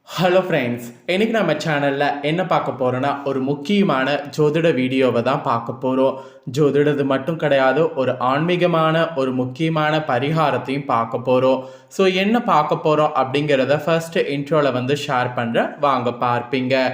Hello friends, இன்னைக்கு நம்ம சேனலில் என்ன பார்க்க போகிறோன்னா ஒரு முக்கியமான ஜோதிட வீடியோவை தான் பார்க்க போகிறோம். ஜோதிடது மட்டும் கிடையாது, ஒரு ஆன்மீகமான ஒரு முக்கியமான பரிகாரத்தையும் பார்க்க போகிறோம். ஸோ என்ன பார்க்க போகிறோம் அப்படிங்கிறத ஃபர்ஸ்ட் இன்ட்ரோவில் ஷேர் பண்ணுறேன், வாங்க பார்ப்பீங்க.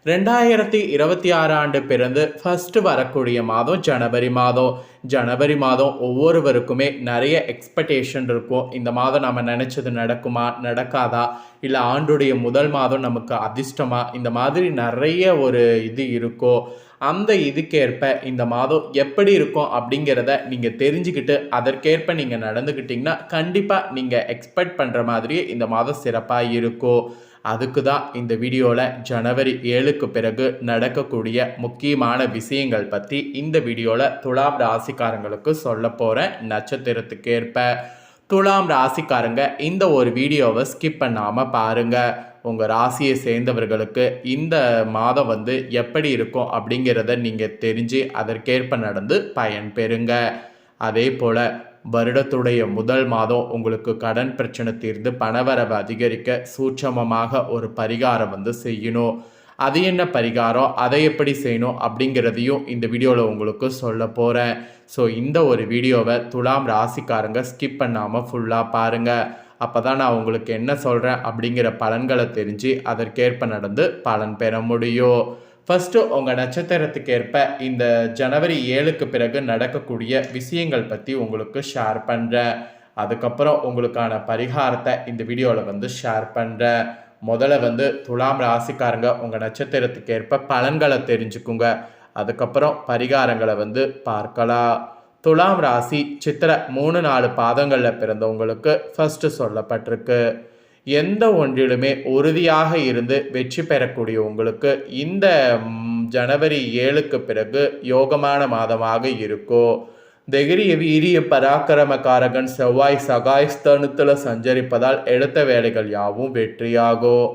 2026 ஆண்டு பிறந்து ஃபர்ஸ்ட் வரக்கூடிய மாதம் ஜனவரி மாதம். ஜனவரி மாதம் ஒவ்வொருவருக்குமே நிறைய எக்ஸ்பெக்டேஷன் இருக்கும். இந்த மாதம் நம்ம நினச்சது நடக்குமா, நடக்காதா, இல்லை ஆண்டுடைய முதல் மாதம் நமக்கு அதிர்ஷ்டமா, இந்த மாதிரி நிறைய ஒரு இது இருக்கோ. அந்த இதுக்கேற்ப இந்த மாதம் எப்படி இருக்கும் அப்படிங்கிறத நீங்கள் தெரிஞ்சுக்கிட்டு அதற்கேற்ப நீங்கள் நடந்துக்கிட்டிங்கன்னா கண்டிப்பாக நீங்கள் எக்ஸ்பெக்ட் பண்ணுற மாதிரியே இந்த மாதம் சிறப்பாக இருக்கும். அதுக்கு தான் இந்த வீடியோவில் ஜனவரி 7க்கு பிறகு நடக்கக்கூடிய முக்கியமான விஷயங்கள் பற்றி இந்த வீடியோவில் துலாம் ராசிக்காரங்களுக்கு சொல்ல போகிறேன். நட்சத்திரத்துக்கேற்ப துலாம் ராசிக்காரங்க இந்த ஒரு வீடியோவை ஸ்கிப் பண்ணாமல் பாருங்கள். உங்கள் ராசியை சேர்ந்தவர்களுக்கு இந்த மாதம் எப்படி இருக்கும் அப்படிங்கிறத நீங்கள் தெரிஞ்சு அதற்கேற்ப நடந்து பயன் பெறுங்க. அதே போல் வருடத்துடைய முதல் மாதம் உங்களுக்கு கடன் பிரச்சனை தீர்ந்து பணவரவு அதிகரிக்க சூட்சமமாக ஒரு பரிகாரம் செய்யணும். அது என்ன பரிகாரம், அதை எப்படி செய்யணும் அப்படிங்கிறதையும் இந்த வீடியோவில் உங்களுக்கு சொல்ல போகிறேன். ஸோ இந்த ஒரு வீடியோவை துலாம் ராசிக்காரங்க ஸ்கிப் பண்ணாமல் ஃபுல்லாக பாருங்கள். அப்போ தான் நான் உங்களுக்கு என்ன சொல்கிறேன் அப்படிங்கிற பலன்களை தெரிஞ்சு அதற்கேற்ப நடந்து பலன் பெற முடியும். ஃபஸ்ட்டு உங்கள் நட்சத்திரத்துக்கு ஏற்ப இந்த ஜனவரி 7க்கு பிறகு நடக்கக்கூடிய விஷயங்கள் பற்றி உங்களுக்கு ஷேர் பண்ணுறேன். அதுக்கப்புறம் உங்களுக்கான பரிகாரத்தை இந்த வீடியோவில் ஷேர் பண்ணுறேன். முதல்ல துலாம் ராசிக்காரங்க உங்கள் நட்சத்திரத்துக்கு ஏற்ப பலன்களை தெரிஞ்சுக்குங்க. அதுக்கப்புறம் பரிகாரங்களை பார்க்கலாம். துலாம் ராசி சித்திரை 3-4 பாதங்களில் பிறந்தவங்களுக்கு ஃபஸ்ட்டு சொல்லப்பட்டிருக்கு. எந்த ஒன்றிலுமே உறுதியாக இருந்து வெற்றி பெறக்கூடிய உங்களுக்கு இந்த ஜனவரி 7க்கு பிறகு யோகமான மாதமாக இருக்கும். தைரிய வீரிய பராக்கிரமக்காரகன் செவ்வாய் சகாயஸ்தானத்தில் சஞ்சரிப்பதால் எடுத்த வேலைகள் யாவும் வெற்றியாகும்.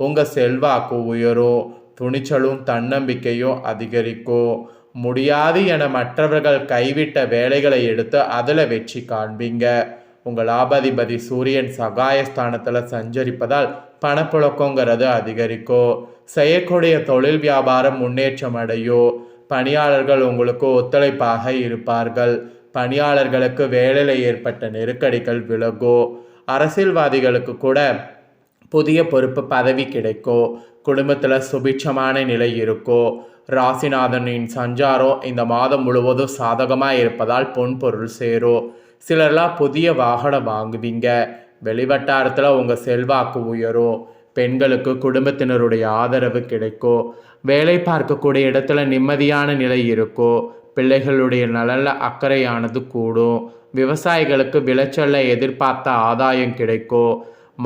உங்கள் செல்வாக்கு உயரும், துணிச்சலும் தன்னம்பிக்கையும் அதிகரிக்கும். முடியாது என மற்றவர்கள் கைவிட்ட வேலைகளை எடுத்து அதில் வெற்றி காண்பீங்க. உங்கள் லாபாதிபதி சூரியன் சகாயஸ்தானத்தில் சஞ்சரிப்பதால் பணப்புழக்கங்கிறது அதிகரிக்கும். செய்யக்கூடிய தொழில் வியாபாரம் முன்னேற்றம் அடையும். பணியாளர்கள் உங்களுக்கு ஒத்துழைப்பாக இருப்பார்கள். பணியாளர்களுக்கு வேலையில் ஏற்பட்ட நெருக்கடிகள் விலகும். அரசியல்வாதிகளுக்கு கூட புதிய பொறுப்பு பதவி கிடைக்கும். குடும்பத்தில் சுபிட்சமான நிலை இருக்கும். ராசிநாதனின் சஞ்சாரம் இந்த மாதம் முழுவதும் சாதகமாக இருப்பதால் பொன்பொருள் சேரும். சிலர்லாம் புதிய வாகனம் வாங்குவீங்க. வெளிவட்டாரத்தில் உங்கள் செல்வாக்கு உயரும். பெண்களுக்கு குடும்பத்தினருடைய ஆதரவு கிடைக்கும். வேலை பார்க்கக்கூடிய இடத்துல நிம்மதியான நிலை இருக்கும். பிள்ளைகளுடைய நலனில் அக்கறையானது கூடும். விவசாயிகளுக்கு விளைச்சலில் எதிர்பார்த்த ஆதாயம் கிடைக்கும்.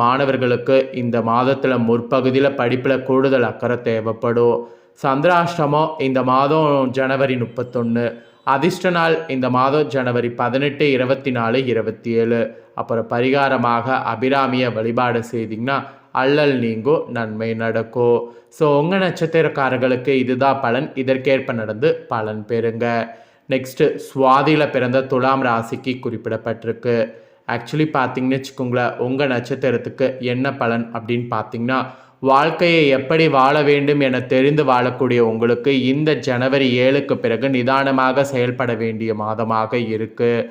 மாணவர்களுக்கு இந்த மாதத்தில் முற்பகுதியில் படிப்பில் கூடுதல் அக்கறை தேவைப்படும். சந்திராஷ்டமம் இந்த மாதம் ஜனவரி 31. அதிர்ஷ்ட நாள் இந்த மாதம் ஜனவரி 18, 24, 27. அப்புறம் பரிகாரமாக அபிராமியை வழிபாடு செய்திங்கன்னா அல்லல் நீங்கும், நன்மை நடக்கும். ஸோ உங்கள் நட்சத்திரக்காரர்களுக்கு இதுதான் பலன். இதற்கேற்ப நடந்து பலன் பெறுங்க. நெக்ஸ்ட்டு சுவாதியில் பிறந்த துலாம் ராசிக்கு குறிப்பிடப்பட்டிருக்கு. ஆக்சுவலி பார்த்தீங்கன்னு வச்சுக்கோங்களேன், உங்கள் நட்சத்திரத்துக்கு என்ன பலன் அப்படின்னு பார்த்தீங்கன்னா, வாழ்க்கையை எப்படி வாழ வேண்டும் என தெரிந்து வாழக்கூடிய உங்களுக்கு இந்த ஜனவரி 7க்கு பிறகு நிதானமாக செயல்பட வேண்டிய மாதமாக இருக்குது.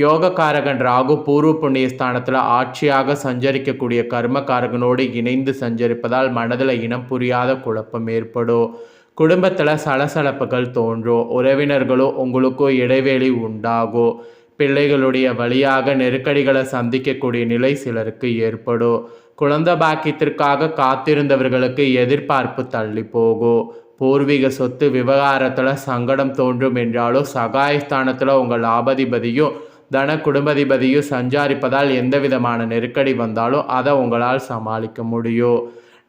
யோகக்காரகன் ராகு பூர்வ புண்ணிய ஸ்தானத்தில் ஆட்சியாக சஞ்சரிக்கக்கூடிய கர்மக்காரகனோடு இணைந்து சஞ்சரிப்பதால் மனதில் இனம் புரியாத குழப்பம் ஏற்படும். குடும்பத்தில் சலசலப்புகள் தோன்றும். உறவினர்களும் உங்களுக்கும் இடைவெளி உண்டாகும். பிள்ளைகளுடைய வழியாக நெருக்கடிகளை சந்திக்கக்கூடிய நிலை சிலருக்கு ஏற்படும். குழந்தை பாக்கியத்திற்காக காத்திருந்தவர்களுக்கு எதிர்பார்ப்பு தள்ளி போகும். பூர்வீக சொத்து விவகாரத்தில் சங்கடம் தோன்றும் என்றாலும் சகாயஸ்தானத்தில் உங்கள் லாபாதிபதியும் தன குடும்பாதிபதியும் சஞ்சாரிப்பதால் எந்த விதமான நெருக்கடி வந்தாலும் அதை உங்களால் சமாளிக்க முடியும்.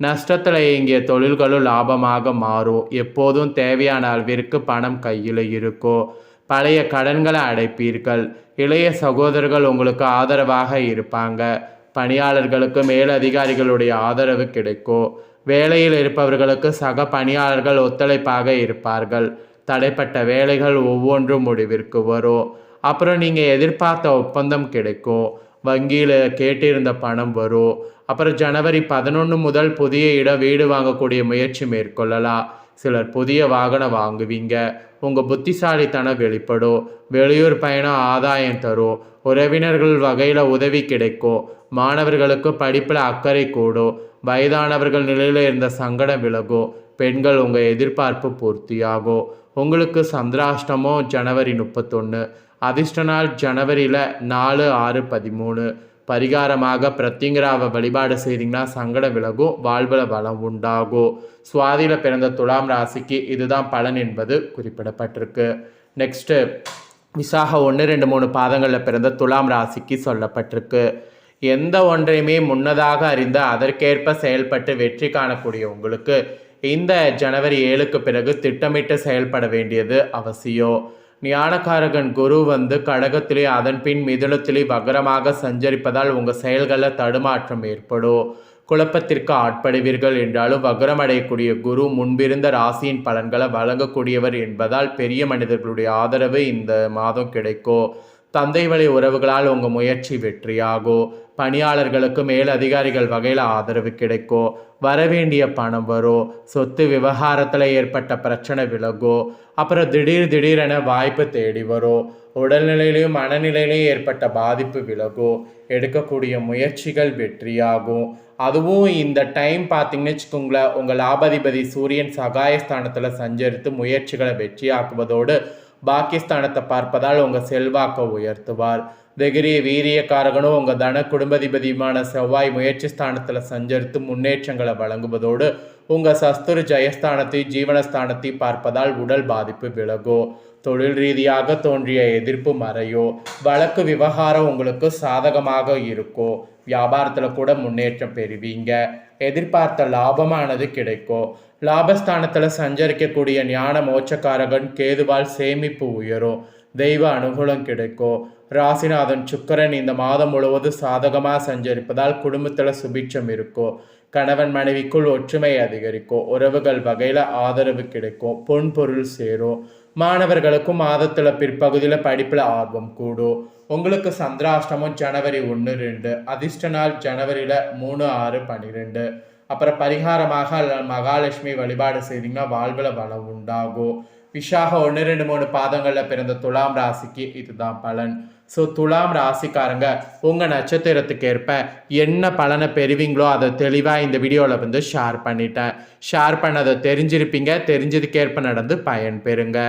நஷ்டத்தில் இயங்கிய தொழில்களும் லாபமாக மாறும். எப்போதும் தேவையான அளவிற்கு பணம் கையில் இருக்கும். பழைய கடன்களை அடைப்பீர்கள். இளைய சகோதரர்கள் உங்களுக்கு ஆதரவாக இருப்பாங்க. பணியாளர்களுக்கு மேலதிகாரிகளுடைய ஆதரவு கிடைக்கும். வேலையில் இருப்பவர்களுக்கு சக பணியாளர்கள் ஒத்துழைப்பாக இருப்பார்கள். தடைப்பட்ட வேலைகள் ஒவ்வொன்றும் முடிவிற்கு வரும். அப்புறம் நீங்கள் எதிர்பார்த்த ஒப்பந்தம் கிடைக்கும். வங்கியில் கேட்டிருந்த பணம் வரும். அப்புறம் ஜனவரி 11 முதல் புதிய வீடு வாங்கக்கூடிய முயற்சி மேற்கொள்ளலாம். சிலர் புதிய வாகனம் வாங்குவீங்க. உங்கள் புத்திசாலித்தனம் வெளிப்படும். வெளியூர் பயணம் ஆதாயம் தரும். உறவினர்கள் வகையில் உதவி கிடைக்கும். மாணவர்களுக்கு படிப்பில் அக்கறை கூடும். வயதானவர்கள் நிலையில் இருந்த சங்கடம் விலகும். பெண்கள் உங்கள் எதிர்பார்ப்பு பூர்த்தியாகும். உங்களுக்கு சந்திராஷ்டமம் ஜனவரி 31. அதிர்ஷ்ட நாள் ஜனவரியில் 4, 6, 13. பரிகாரமாக பிரத்திங்கராவை வழிபாடு செய்தீங்கன்னா சங்கடம் விலகும். வாழ்வில் வளம் உண்டாகும். சுவாதியில் பிறந்த துலாம் ராசிக்கு இதுதான் பலன் என்பது குறிப்பிடப்பட்டிருக்கு. நெக்ஸ்ட்டு விசாக 1, 2, 3 பாதங்களில் பிறந்த துலாம் ராசிக்கு சொல்லப்பட்டிருக்கு. எந்த ஒன்றையுமே முன்னதாக அறிந்து அதற்கேற்ப செயல்பட்டு வெற்றி காணக்கூடிய உங்களுக்கு இந்த ஜனவரி 7க்கு பிறகு திட்டமிட்டு செயல்பட வேண்டியது அவசியம். ஞானகாரகன் குரு கடகத்திலே அதன் பின் மிதுனத்திலே வகரமாக சஞ்சரிப்பதால் உங்கள் செயல்களில் தடுமாற்றம் ஏற்படும். குழப்பத்திற்கு ஆட்படுவீர்கள் என்றாலும் வகரம் அடையக்கூடிய குரு முன்பிருந்த ராசியின் பலன்களை வழங்கக்கூடியவர் என்பதால் பெரிய மனிதர்களுடைய ஆதரவு இந்த மாதம் கிடைக்கும். தந்தை வழி உறவுகளால் உங்கள் முயற்சி வெற்றியாகும். பணியாளர்களுக்கு மேல் அதிகாரிகள் வகையில் ஆதரவு கிடைக்கும். வரவேண்டிய பணம் வரும். சொத்து விவகாரத்தில் ஏற்பட்ட பிரச்சனை விலகும். அப்புறம் திடீரென வாய்ப்பு தேடி வரும். உடல்நிலையிலையும் மனநிலையிலையும் ஏற்பட்ட பாதிப்பு விலகும். எடுக்கக்கூடிய முயற்சிகள் வெற்றியாகும். அதுவும் இந்த டைம் பார்த்தீங்கன்னு வச்சுக்கோங்களேன், உங்கள் லாபாதிபதி சூரியன் சகாயஸ்தானத்தில் சஞ்சரித்து முயற்சிகளை வெற்றியாக்குவதோடு பாக்கியஸ்தானத்தை பார்ப்பதால் உங்கள் செல்வாக்கை உயர்த்துவார். தைரிய வீரியக்காரகனும் உங்கள் தன குடும்பதிபதியுமான செவ்வாய் முயற்சி ஸ்தானத்தில் சஞ்சரித்து முன்னேற்றங்களை வழங்குவதோடு உங்கள் சஸ்துரு ஜெயஸ்தானத்தை ஜீவனஸ்தானத்தை பார்ப்பதால் உடல் பாதிப்பு விலகும். தொழில் ரீதியாக தோன்றிய எதிர்ப்பு மறையும். வழக்கு விவகாரம் உங்களுக்கு சாதகமாக இருக்கும். வியாபாரத்தில் கூட முன்னேற்றம் பெறுவீங்க. எதிர்பார்த்த லாபமானது கிடைக்கும். லாபஸ்தானத்தில் சஞ்சரிக்கக்கூடிய ஞான மோட்சக்காரகன் கேதுவால் சேமிப்பு உயரும். தெய்வ அனுகூலம் கிடைக்கும். ராசிநாதன் சுக்கிரன் இந்த மாதம் முழுவதும் சாதகமாக சஞ்சரிப்பதால் குடும்பத்தில் சுபிட்சம் இருக்கும். கணவன் மனைவிக்குள் ஒற்றுமை அதிகரிக்கும். உறவுகள் வகையில் ஆதரவு கிடைக்கும். பொன்பொருள் சேரும். மாணவர்களுக்கும் மாதத்தில் பிற்பகுதியில் படிப்பில் ஆர்வம் கூடும். உங்களுக்கு சந்திராஷ்டமம் ஜனவரி 1, 2. அதிர்ஷ்ட நாள் ஜனவரியில் 3, 6, 12. அப்புறம் பரிகாரமாக மகாலட்சுமி வழிபாடு செய்தீங்கன்னா வாழ்வில் வளம் உண்டாகும். விஷாக 1, 2, 3 பாதங்களில் பிறந்த துலாம் ராசிக்கு இதுதான் பலன். ஸோ துலாம் ராசிக்காரங்க உங்கள் நட்சத்திரத்துக்கு ஏற்ப என்ன பலனை பெறுவீங்களோ அதை தெளிவாக இந்த வீடியோவில் ஷேர் பண்ணிட்டேன். ஷேர் பண்ணதை தெரிஞ்சிருப்பீங்க. தெரிஞ்சதுக்கேற்ப நடந்து பயன் பெறுங்க.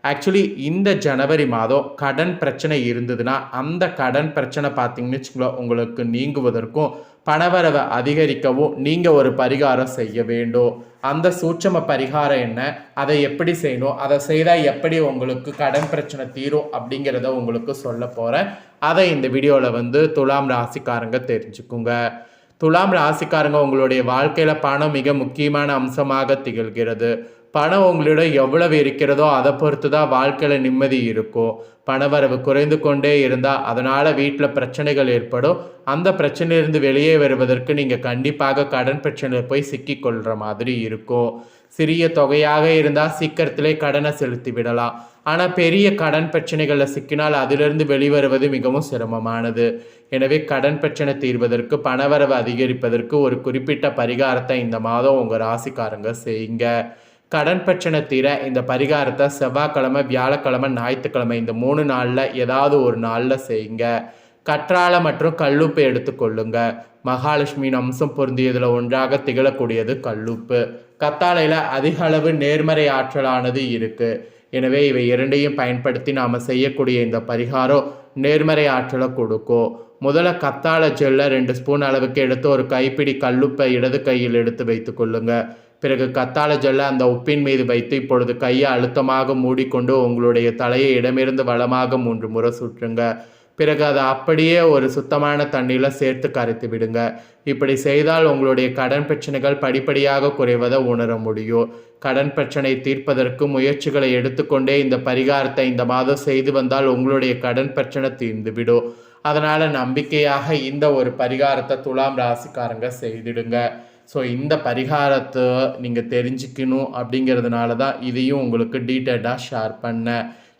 ஆக்சுவலி இந்த ஜனவரி மாதம் கடன் பிரச்சனை இருந்ததுன்னா அந்த கடன் பிரச்சனை பார்த்தீங்கன்னு வச்சுக்கோங்களேன், உங்களுக்கு நீங்குவதற்கும் பணவரவை அதிகரிக்கவும் நீங்கள் ஒரு பரிகாரம் செய்ய வேண்டும். அந்த சூட்சம பரிகாரம் என்ன, அதை எப்படி செய்யணும், அதை செய்தால் எப்படி உங்களுக்கு கடன் பிரச்சனை தீரும் அப்படிங்கிறத உங்களுக்கு சொல்ல போகிறேன். அதை இந்த வீடியோவில் துலாம் ராசிக்காரங்க தெரிஞ்சுக்குங்க. துலாம் ராசிக்காரங்க உங்களுடைய வாழ்க்கையில் பணம் மிக முக்கியமான அம்சமாக திகழ்கிறது. பணம் உங்களிடம் எவ்வளவு இருக்கிறதோ அதை பொறுத்து தான் வாழ்க்கையில் நிம்மதி இருக்கும். பணவரவு குறைந்து கொண்டே இருந்தால் அதனால் வீட்டில் பிரச்சனைகள் ஏற்படும். அந்த பிரச்சனையிலிருந்து வெளியே வருவதற்கு நீங்கள் கண்டிப்பாக கடன் பிரச்சனையில் போய் சிக்கிக்கொள்கிற மாதிரி இருக்கும். சிறிய தொகையாக இருந்தால் சீக்கிரத்திலே கடனை செலுத்தி விடலாம். ஆனால் பெரிய கடன் பிரச்சனைகளில் சிக்கினால் அதிலிருந்து வெளிவருவது மிகவும் சிரமமானது. எனவே கடன் பிரச்சனை தீர்வதற்கு பணவரவு அதிகரிப்பதற்கு ஒரு குறிப்பிட்ட பரிகாரத்தை இந்த மாதம் உங்கள் ராசிக்காரங்க செய்யுங்க. கடன் பிரச்சனை தீர இந்த பரிகாரத்தை செவ்வாய்க்கிழமை, வியாழக்கிழமை, ஞாயிற்றுக்கிழமை இந்த 3 நாளில் ஏதாவது ஒரு நாளில் செய்யுங்க. கற்றாழை மற்றும் கல்லுப்பு எடுத்துக்கொள்ளுங்க. மகாலட்சுமியின் அம்சம் பொருந்தியதில் ஒன்றாக திகழக்கூடியது கல்லுப்பு. கத்தாழையில் அதிக அளவு நேர்மறை ஆற்றலானது இருக்குது. எனவே இவை இரண்டையும் பயன்படுத்தி நாம் செய்யக்கூடிய இந்த பரிகாரம் நேர்மறை ஆற்றலை கொடுக்கும். முதல்ல கத்தாழை ஜெல்லை 2 ஸ்பூன் அளவுக்கு எடுத்து ஒரு கைப்பிடி கல்லுப்பை இடது கையில் எடுத்து வைத்து கொள்ளுங்க. பிறகு கத்தாழை ஜெல்லை அந்த உப்பின் மீது வைத்து இப்பொழுது கையை அழுத்தமாக மூடிக்கொண்டு உங்களுடைய தலையை இடமிருந்து வலமாக 3 முறை சுற்றுங்க. பிறகு அதை அப்படியே ஒரு சுத்தமான தண்ணியில் சேர்த்து கரைத்து விடுங்க. இப்படி செய்தால் உங்களுடைய கடன் பிரச்சனைகள் படிப்படியாக குறைவதை உணர முடியும். கடன் பிரச்சனை தீர்ப்பதற்கு முயற்சிகளை எடுத்துக்கொண்டே இந்த பரிகாரத்தை இந்த மாதம் செய்து வந்தால் உங்களுடைய கடன் பிரச்சனை தீர்ந்துவிடும். அதனால் நம்பிக்கையாக இந்த ஒரு பரிகாரத்தை துலாம் ராசிக்காரங்க செய்திடுங்க. ஸோ இந்த பரிகாரத்தை நீங்கள் தெரிஞ்சுக்கணும் அப்படிங்கிறதுனால தான் இதையும் உங்களுக்கு டீட்டெயிலாக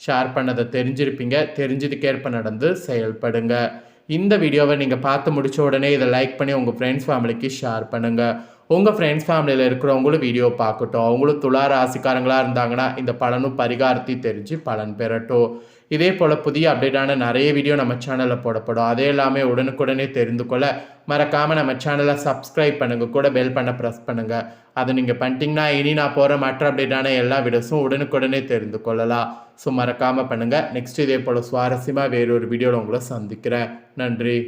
ஷேர் பண்ணதை தெரிஞ்சிருப்பீங்க. தெரிஞ்சதுக்கேற்ப நடந்து செயல்படுங்க. இந்த வீடியோவை நீங்கள் பார்த்து முடிச்ச உடனே இதை லைக் பண்ணி உங்கள் ஃப்ரெண்ட்ஸ் ஃபேமிலிக்கு ஷேர் பண்ணுங்கள். உங்கள் ஃப்ரெண்ட்ஸ் ஃபேமிலியில் இருக்கிறவங்களும் வீடியோ பார்க்கட்டும். அவங்களும் துலா ராசிக்காரங்களாக இருந்தாங்கன்னா இந்த பலனும் பரிகாரத்தையும் தெரிஞ்சு பலன் பெறட்டும். இதே போல் புதிய அப்டேட்டான நிறைய வீடியோ நம்ம சேனலில் போடப்படும். அதே எல்லாமே உடனுக்குடனே தெரிந்து கொள்ள மறக்காமல் நம்ம சேனலை சப்ஸ்கிரைப் பண்ணுங்கள், கூட பெல் பண்ண ப்ரெஸ் பண்ணுங்கள். அதை நீங்கள் பண்ணிட்டீங்கன்னா இனி நான் போகிற மற்ற அப்டேட்டான எல்லா வீடியோஸும் உடனுக்குடனே தெரிந்து கொள்ளலாம். ஸோ மறக்காமல் பண்ணுங்கள். நெக்ஸ்ட் இதே போல் சுவாரஸ்யமாக வேறொரு வீடியோவில் உங்களை சந்திக்கிறேன். நன்றி.